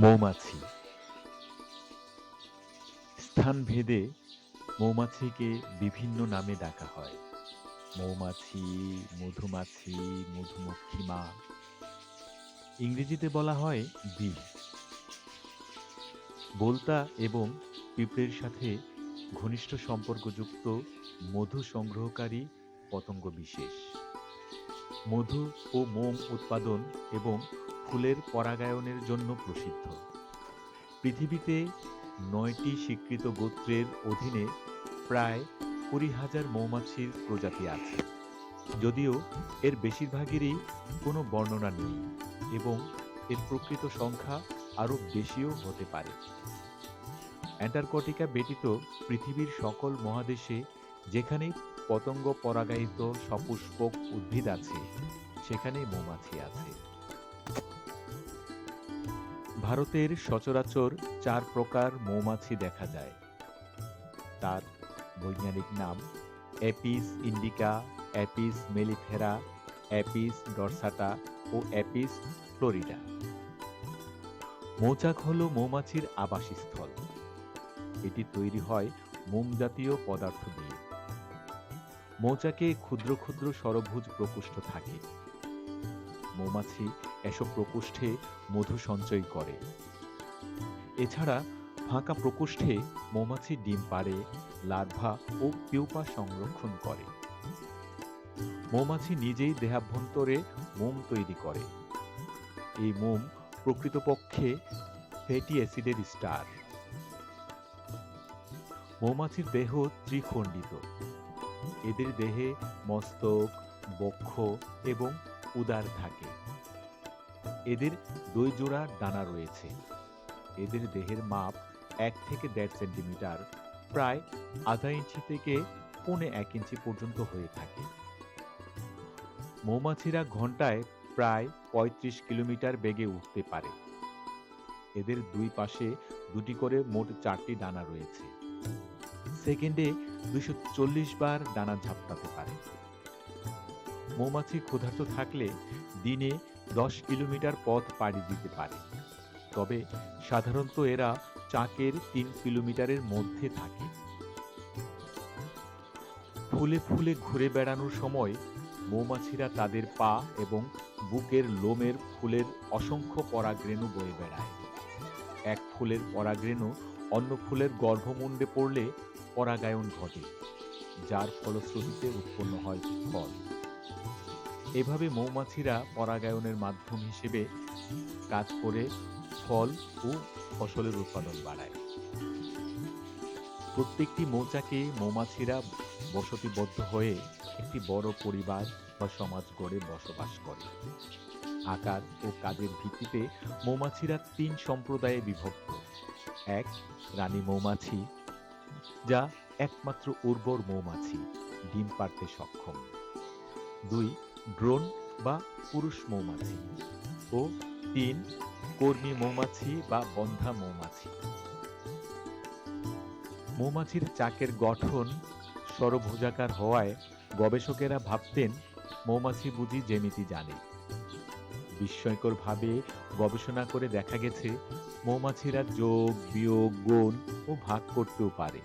মৌমাছি। স্থানভেদে মৌমাছিকে বিভিন্ন নামে ডাকা হয়। মৌমাছি, মধুমাছি, মধুমক্ষিমা। ইংরেজিতে বলা হয় বি। বোলতা এবং পিঁপড়ের সাথে ঘনিষ্ঠ সম্পর্কযুক্ত মধু সংগ্রহকারী পতঙ্গ বিশেষ। মধু ও মোম উৎপাদন এবং ফুলের পরাগায়নের জন্য প্রসিদ্ধ। পৃথিবীতে ৯টি স্বীকৃত গোত্রের অধীনে প্রায় ২০,০০০ মৌমাছির প্রজাতি আছে, যদিও এর বেশিরভাগেরই কোনো বর্ণনা নেই এবং এর প্রকৃত সংখ্যা আরও বেশিও হতে পারে। অ্যান্টার্কটিকা ব্যতীত পৃথিবীর সকল মহাদেশে যেখানেই পতঙ্গ পরাগায়িত সপুষ্পক উদ্ভিদ আছে, সেখানেই মৌমাছি আছে। ভারতের সচরাচর ৪ প্রকার মৌমাছি দেখা যায়। তার বৈজ্ঞানিক নাম Apis indica, Apis mellifera, Apis dorsata ও অ্যাপিস ফ্লোরিডা। মৌচাক হল মৌমাছির আবাসস্থল। এটি তৈরি হয় মোম জাতীয় পদার্থ দিয়ে। মৌচাকে ক্ষুদ্র ক্ষুদ্র ষড়ভুজ প্রকোষ্ঠ থাকে। মৌমাছি এসব প্রকোষ্ঠে মধু সঞ্চয় করে। এছাড়া ফাঁকা প্রকোষ্ঠে মৌমাছি ডিম পাড়ে, লার্ভা ও পিউপা সংরক্ষণ করে। মৌমাছি নিজেই দেহাভ্যন্তরে মোম তৈরি করে। এই মোম প্রকৃতপক্ষে ফ্যাটি অ্যাসিডের স্টার। মৌমাছির দেহ ত্রিখণ্ডিত। এদের দেহে মস্তক, বক্ষ এবং উদর থাকে। এদের ২ জোড়া ডানা রয়েছে। এদের দেহের মাপ ১ থেকে ১.৫ সেন্টিমিটার, প্রায় আধা ইঞ্চি থেকে ১.৫ ইঞ্চি পর্যন্ত হয়ে থাকে। মৌমাছিরা ঘন্টায় প্রায় ৩৫ কিলোমিটার বেগে উড়তে পারে। এদের ২ পাশে ২টি করে মোট ৪টি ডানা রয়েছে। সেকেন্ডে ২৪০ বার ডানা ঝাপটাতে পারে। মৌমাছি ক্ষুধার্ত থাকলে দিনে ১০ কিলোমিটার পথ পাড়ি দিতে পারে। তবে সাধারণত এরা চাকের ৩ কিলোমিটারের মধ্যে থাকে। ফুলে ফুলে ঘুরে বেড়ানোর সময় মৌমাছিরা তাদের পা এবং বুকের লোমের ফুলের অসংখ্য পরাগরেণু বয়ে বেড়ায়। এক ফুলের পরাগরেণু অন্য ফুলের গর্ভমুণ্ডে পড়লে পরাগায়ন ঘটে, যার ফলশ্রুতিতে উৎপন্ন হয় ফল। এভাবে মৌমাছিরা পরাগায়নের মাধ্যম হিসেবে কাজ করে ফল ও ফসলের উৎপাদন বাড়ায়। প্রত্যেকটি মৌচাকে মৌমাছিরা বসতিবদ্ধ হয়ে একটি বড় পরিবার বা সমাজ গড়ে বসবাস করে। আকার ও কাজের ভিত্তিতে মৌমাছিরা ৩ সম্প্রদায়ে বিভক্ত। ১. রানী মৌমাছি, যা একমাত্র উর্বর মৌমাছি, ডিম পাড়তে সক্ষম। ২. ড্রোন বা পুরুষ মৌমাছি ও ৩. কর্মী মৌমাছি বা বন্ধা মৌমাছি। মৌমাছির চাকের গঠন ষড়ভুজাকার হওয়ায় গবেষকেরা ভাবতেন মৌমাছি বুঝি জ্যামিতি জানে। বিস্ময়করভাবে গবেষণা করে দেখা গেছে মৌমাছিরা যোগ, বিয়োগ, গুণ ও ভাগ করতেও পারে।